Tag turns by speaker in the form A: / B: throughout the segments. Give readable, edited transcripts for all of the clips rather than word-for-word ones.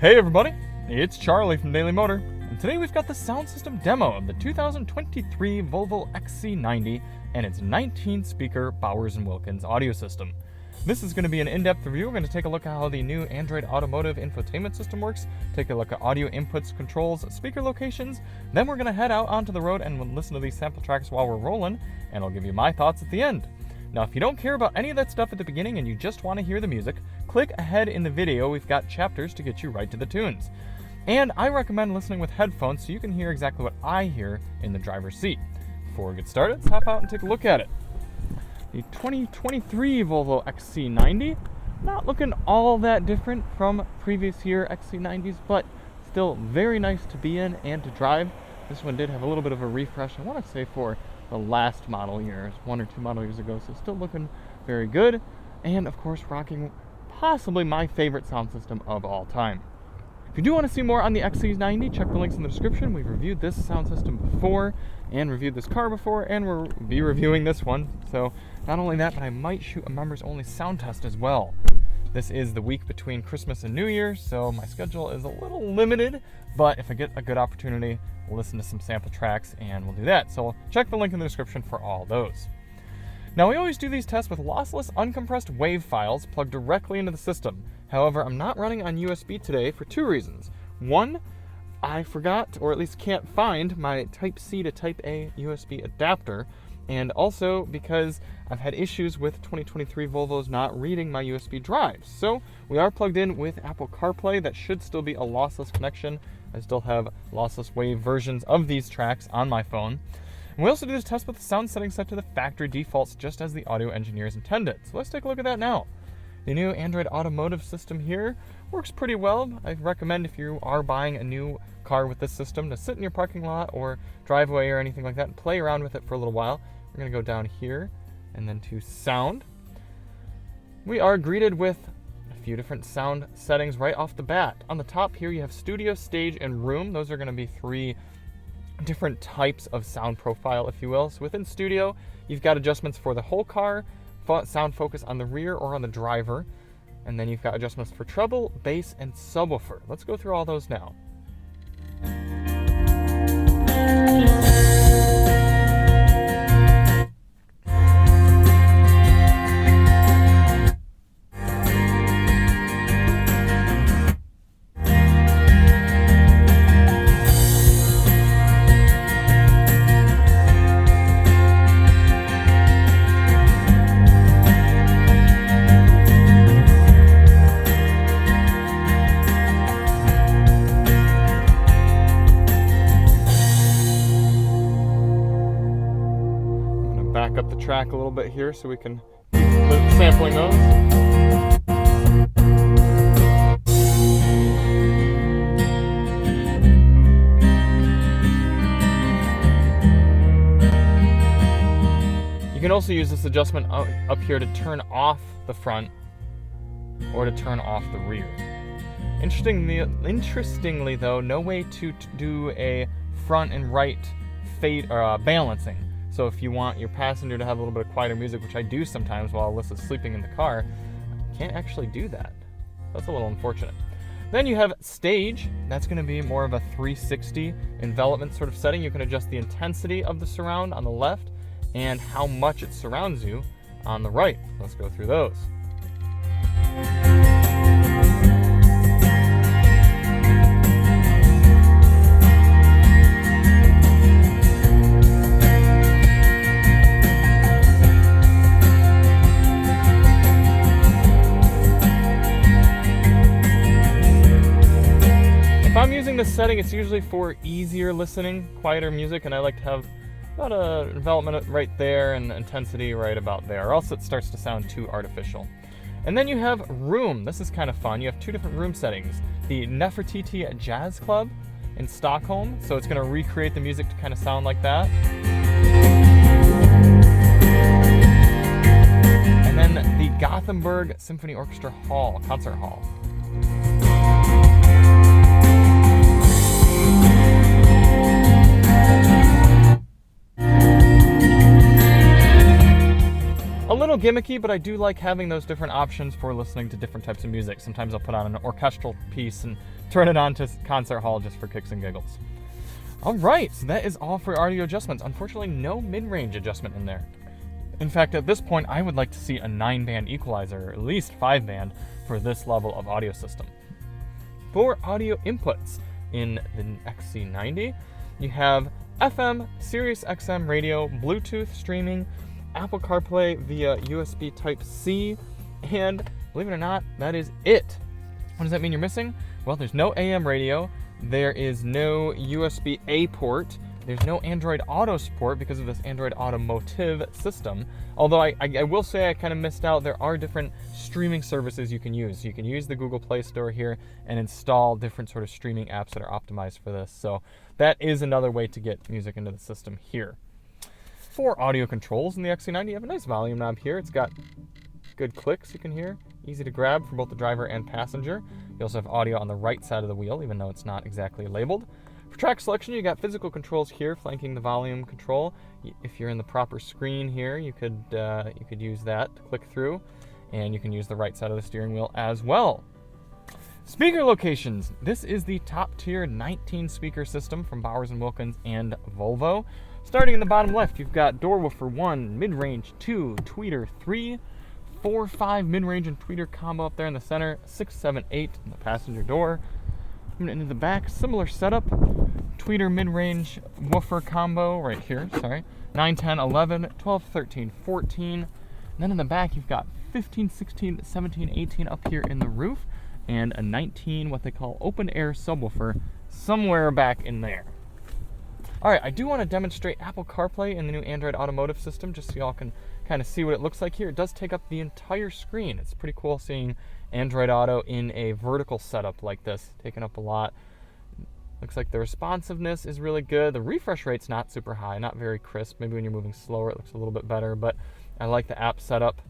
A: Hey everybody, it's Charlie from Daily Motor, and today we've got the sound system demo of the 2023 Volvo XC90 and its 19-speaker Bowers Wilkins audio system. This is going to be an in-depth review. We're going to take a look at how the new Android Automotive infotainment system works, take a look at audio inputs, controls, speaker locations, then we're going to head out onto the road and listen to these sample tracks while we're rolling, and I'll give you my thoughts at the end. Now, if you don't care about any of that stuff at the beginning and you just want to hear the music, click ahead in the video. We've got chapters to get you right to the tunes. And I recommend listening with headphones so you can hear exactly what I hear in the driver's seat. Before we get started, let's hop out and take a look at it. The 2023 Volvo XC90, not looking all that different from previous year XC90s, but still very nice to be in and to drive. This one did have a little bit of a refresh, I want to say for the last model year, 1 or 2 model years ago, so still looking very good. And of course, rocking possibly my favorite sound system of all time. If you do want to see more on the XC90, check the links in the description. We've reviewed this sound system before and reviewed this car before, and we'll be reviewing this one. So not only that, but I might shoot a members only sound test as well. This is the week between Christmas and New Year, so my schedule is a little limited, but if I get a good opportunity, we'll listen to some sample tracks and we'll do that. So check the link in the description for all those. Now, we always do these tests with lossless uncompressed WAV files plugged directly into the system. However, I'm not running on USB today for 2 reasons. One, I forgot, or at least can't find, my Type-C to Type-A USB adapter, and also because I've had issues with 2023 Volvos not reading my USB drives. So we are plugged in with Apple CarPlay. That should still be a lossless connection. I still have lossless WAV versions of these tracks on my phone. And we also do this test with the sound settings set to the factory defaults, just as the audio engineers intended. So let's take a look at that now. The new Android Automotive system here works pretty well. I recommend, if you are buying a new car with this system, to sit in your parking lot or driveway or anything like that and play around with it for a little while. We're going to go down here and then to sound. We are greeted with a few different sound settings right off the bat. On the top here you have studio, stage, and room. Those are going to be 3 different types of sound profile, if you will. So within studio, you've got adjustments for the whole car, sound focus on the rear or on the driver, and then you've got adjustments for treble, bass, and subwoofer. Let's go through all those now. Back up the track a little bit here so we can keep sampling those. You can also use this adjustment up here to turn off the front or to turn off the rear. Interestingly though, no way to do a front and right fade or balancing. So if you want your passenger to have a little bit of quieter music, which I do sometimes while Alyssa's sleeping in the car, I can't actually do that. That's a little unfortunate. Then you have stage. That's going to be more of a 360 envelopment sort of setting. You can adjust the intensity of the surround on the left and how much it surrounds you on the right. Let's go through those. If I'm using this setting, it's usually for easier listening, quieter music, and I like to have about a envelopment right there and intensity right about there, or else it starts to sound too artificial. And then you have room. This is kind of fun. You have 2 different room settings. The Nefertiti Jazz Club in Stockholm, so it's going to recreate the music to kind of sound like that. And then the Gothenburg Symphony Orchestra Hall, Concert Hall. little gimmicky, but I do like having those different options for listening to different types of music. Sometimes I'll put on an orchestral piece and turn it on to concert hall just for kicks and giggles. All right, so that is all for audio adjustments. Unfortunately, no mid-range adjustment in there. In fact, at this point, I would like to see a 9-band equalizer, or at least 5-band, for this level of audio system. For audio inputs in the XC90, you have FM, Sirius XM radio, Bluetooth streaming, Apple CarPlay via USB Type-C, and believe it or not, that is it. What does that mean you're missing? Well, there's no AM radio, there is no USB-A port, there's no Android Auto support because of this Android Automotive system. Although I will say I kind of missed out, there are different streaming services you can use. You can use the Google Play Store here and install different sort of streaming apps that are optimized for this. So that is another way to get music into the system here. For audio controls in the XC90, you have a nice volume knob here. It's got good clicks you can hear, easy to grab for both the driver and passenger. You also have audio on the right side of the wheel, even though it's not exactly labeled. For track selection, you got physical controls here, flanking the volume control. If you're in the proper screen here, you could use that to click through, and you can use the right side of the steering wheel as well. Speaker locations. This is the top-tier 19-speaker system from Bowers Wilkins and Volvo. Starting in the bottom left, you've got door woofer 1, mid-range 2, tweeter 3, 4, 5 mid-range and tweeter combo up there in the center, 6, 7, 8 in the passenger door. Into the back, similar setup, tweeter mid-range woofer combo right here, 9, 10, 11, 12, 13, 14. And then in the back you've got 15, 16, 17, 18 up here in the roof, and a 19, what they call open air subwoofer, somewhere back in there. Alright, I do want to demonstrate Apple CarPlay in the new Android Automotive system, just so y'all can kind of see what it looks like here. It does take up the entire screen. It's pretty cool seeing Android Auto in a vertical setup like this, taking up a lot. Looks like the responsiveness is really good. The refresh rate's not super high, not very crisp. Maybe when you're moving slower it looks a little bit better, but I like the app setup,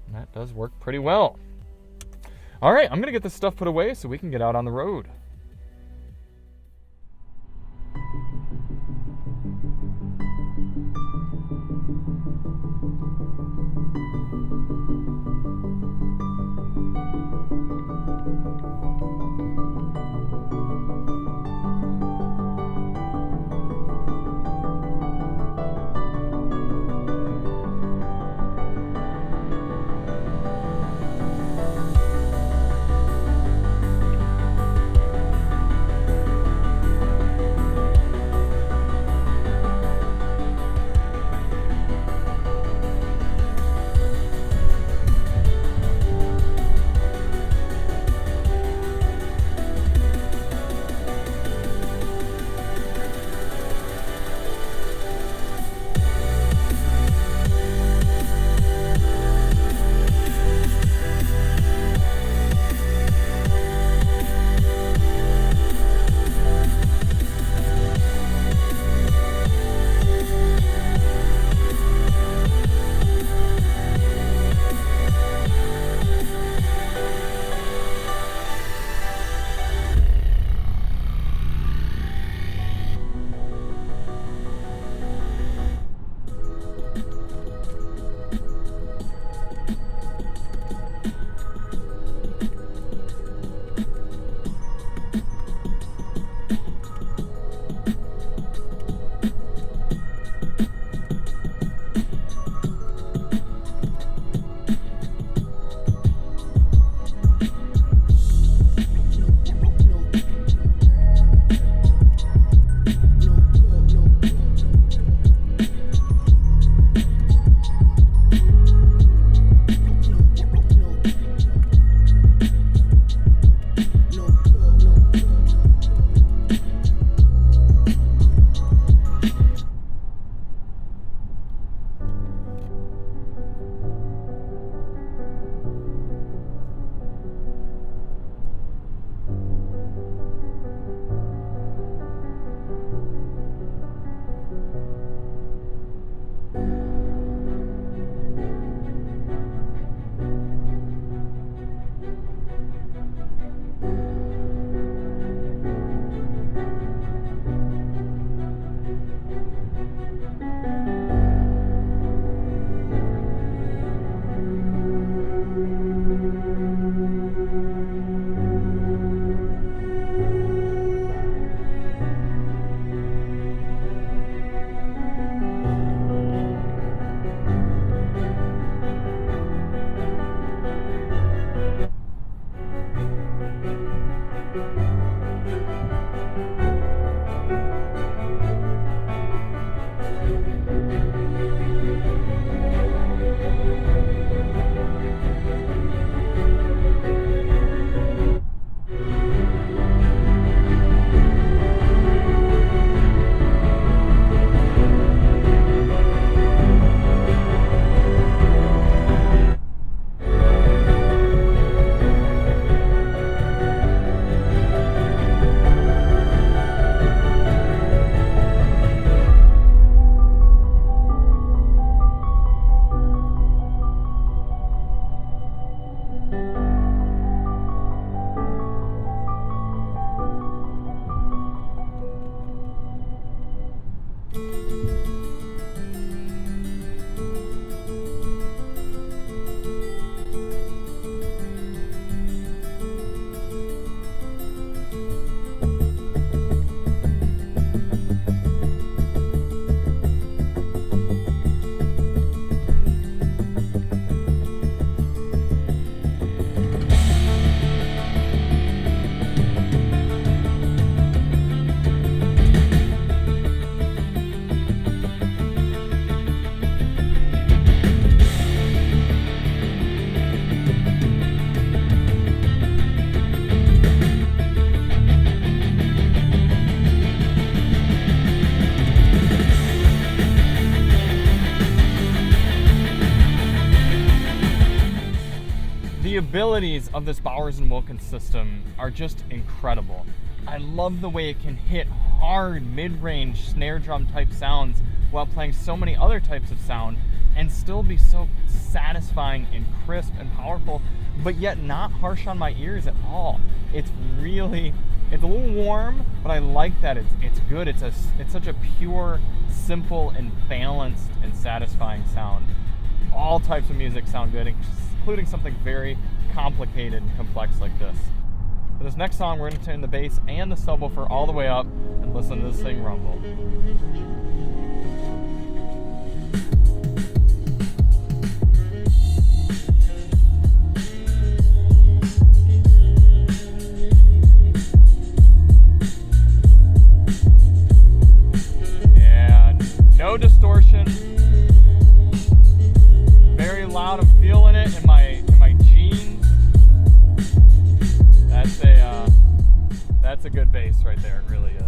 A: and that does work pretty well. All right, I'm going to get this stuff put away so we can get out on the road. abilities of this Bowers Wilkins system are just incredible. I love the way it can hit hard mid-range snare drum type sounds while playing so many other types of sound and still be so satisfying and crisp and powerful, but yet not harsh on my ears at all. It's a little warm, but I like that it's good. It's such a pure, simple, and balanced and satisfying sound. All types of music sound good, including something very complicated and complex like this. For this next song, we're going to turn the bass and the subwoofer all the way up and listen to this thing rumble. Yeah, no distortion. Very loud. I'm feeling it in my jeans. That's a good bass right there. It really is.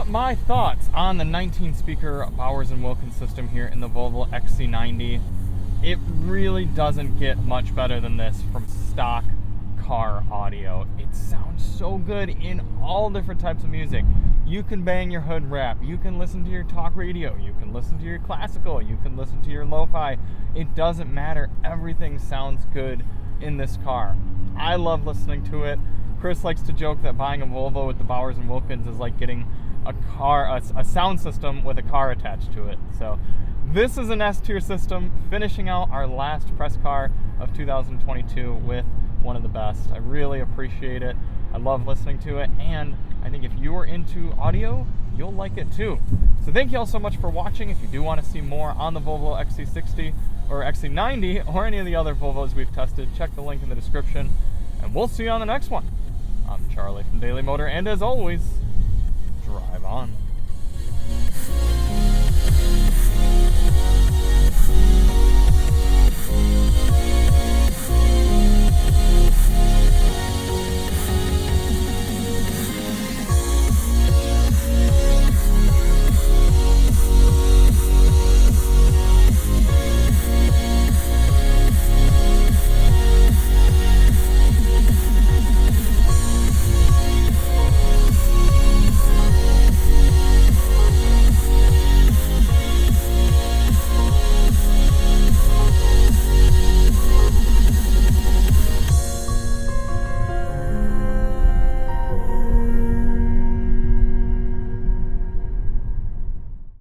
A: My thoughts on the 19-speaker Bowers Wilkins system here in the Volvo XC90. It really doesn't get much better than this from stock car audio. It sounds so good in all different types of music. You can bang your hood wrap, you can listen to your talk radio, you can listen to your classical, you can listen to your lo-fi. It doesn't matter. Everything sounds good in this car. I love listening to it. Chris likes to joke that buying a Volvo with the Bowers Wilkins is like getting a sound system with a car attached to it. So this is an S-tier system, finishing out our last press car of 2022 with one of the best. I really appreciate it. I love listening to it, and I think if you are into audio, you'll like it too. So thank you all so much for watching. If you do want to see more on the Volvo XC60 or XC90 or any of the other Volvos we've tested, check the link in the description, and we'll see you on the next one. I'm Charlie from Daily Motor, and as always, drive on.